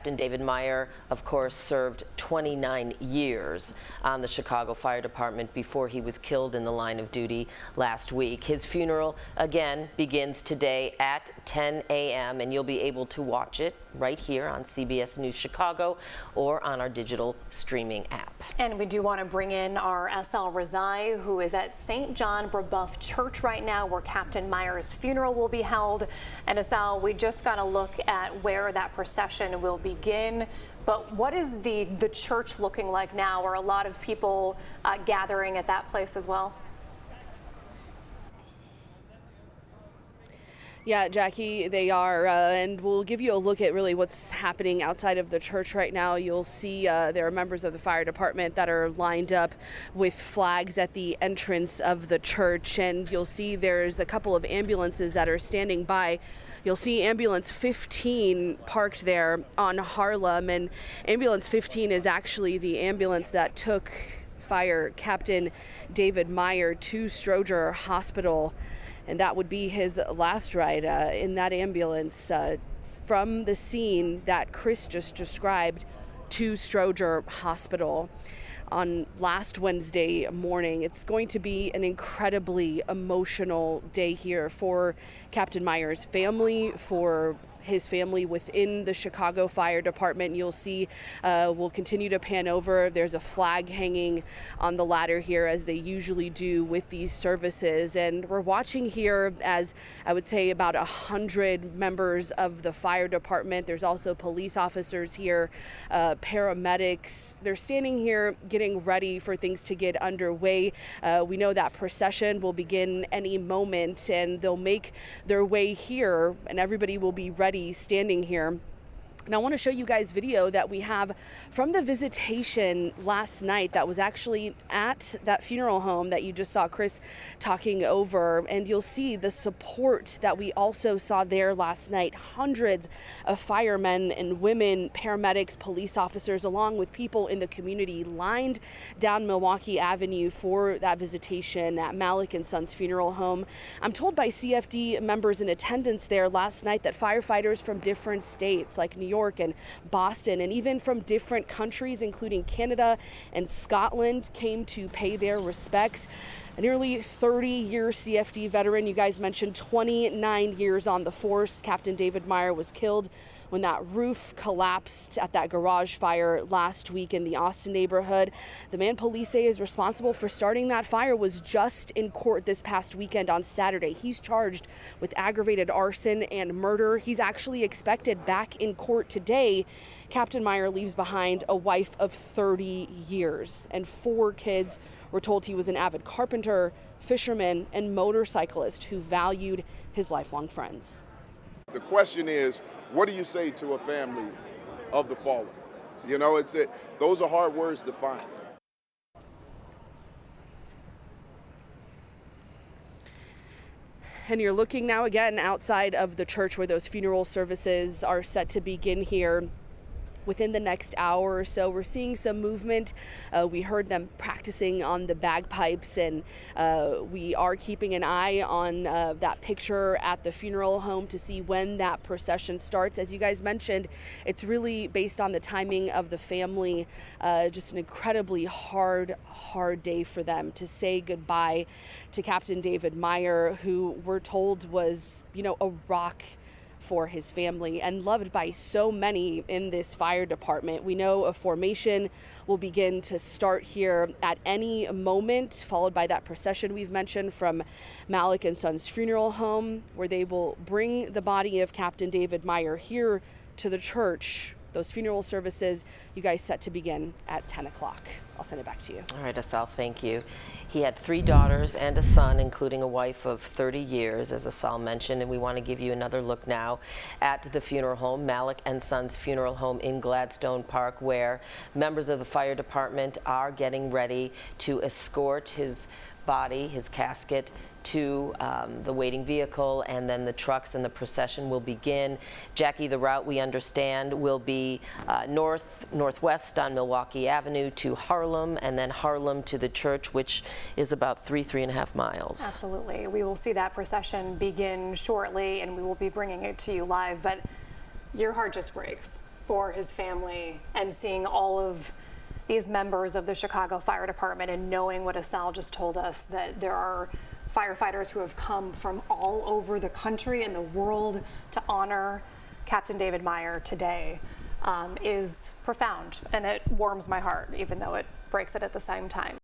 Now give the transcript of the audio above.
Captain David Meyer, of course, served 29 years on the Chicago Fire Department before he was killed in the line of duty last week. His funeral, again, begins today at 10 a.m., and you'll be able to watch it right here on CBS News Chicago or on our digital streaming app. And we do want to bring in our SL Rezai, who is at St. John Brebeuf Church right now, where Captain Meyer's funeral will be held. And SL, we just got a look at where that procession will begin. But what is the church looking like now? Are a lot of people gathering at that place as well? Yeah, Jackie, they are, and we'll give you a look at really what's happening outside of the church right now. You'll see there are members of the fire department that are lined up with flags at the entrance of the church, and you'll see there's a couple of ambulances that are standing by. You'll see ambulance 15 parked there on Harlem, and ambulance 15 is actually the ambulance that took Fire Captain David Meyer to Stroger Hospital. And that would be his last ride in that ambulance from the scene that Chris just described to Stroger Hospital on last Wednesday morning. It's going to be an incredibly emotional day here for Captain Meyer's family, for his family within the Chicago Fire Department. You'll see we'll continue to pan over. There's a flag hanging on the ladder here, as they usually do with these services. And we're watching here as I would say about 100 members of the fire department. There's also police officers here, paramedics. They're standing here getting ready for things to get underway. We know that procession will begin any moment, and they'll make their way here, and everybody will be ready standing here. And I want to show you guys video that we have from the visitation last night that was actually at that funeral home that you just saw Chris talking over. And you'll see the support that we also saw there last night. Hundreds of firemen and women, paramedics, police officers, along with people in the community lined down Milwaukee Avenue for that visitation at Malik and Sons Funeral Home. I'm told by CFD members in attendance there last night that firefighters from different states like New York and Boston, and even from different countries, including Canada and Scotland, came to pay their respects. A nearly 30-year CFD veteran, you guys mentioned 29 years on the force. Captain David Meyer was killed when that roof collapsed at that garage fire last week in the Austin neighborhood. The man police say is responsible for starting that fire was just in court this past weekend on Saturday. He's charged with aggravated arson and murder. He's actually expected back in court today. Captain Meyer leaves behind a wife of 30 years and 4 kids. We're told he was an avid carpenter, fisherman, and motorcyclist who valued his lifelong friends. The question is, what do you say to a family of the fallen? You know, those are hard words to find. And you're looking now again outside of the church where those funeral services are set to begin here within the next hour or so. We're seeing some movement. We heard them practicing on the bagpipes, and we are keeping an eye on that picture at the funeral home to see when that procession starts. As you guys mentioned, it's really based on the timing of the family. Just an incredibly hard day for them to say goodbye to Captain David Meyer, who we're told was, you know, a rock for his family and loved by so many in this fire department. We know a formation will begin to start here at any moment, followed by that procession we've mentioned from Malik and Sons Funeral Home, where they will bring the body of Captain David Meyer here to the church. Those funeral services, you guys, set to begin at 10 o'clock. I'll send it back to you. All right, Asal, thank you. He had 3 daughters and a son, including a wife of 30 years, as Asal mentioned, and we want to give you another look now at the funeral home, Malik and Sons Funeral Home in Gladstone Park, where members of the fire department are getting ready to escort his body, his casket, to the waiting vehicle, and then the trucks and the procession will begin. Jackie, the route we understand will be northwest on Milwaukee Avenue to Harlem, and then Harlem to the church, which is about 3.5 miles. Absolutely. We will see that procession begin shortly, and we will be bringing it to you live, but your heart just breaks for his family, and seeing all of these members of the Chicago Fire Department and knowing what Asal just told us, that there are firefighters who have come from all over the country and the world to honor Captain David Meyer today, is profound, and it warms my heart, even though it breaks it at the same time.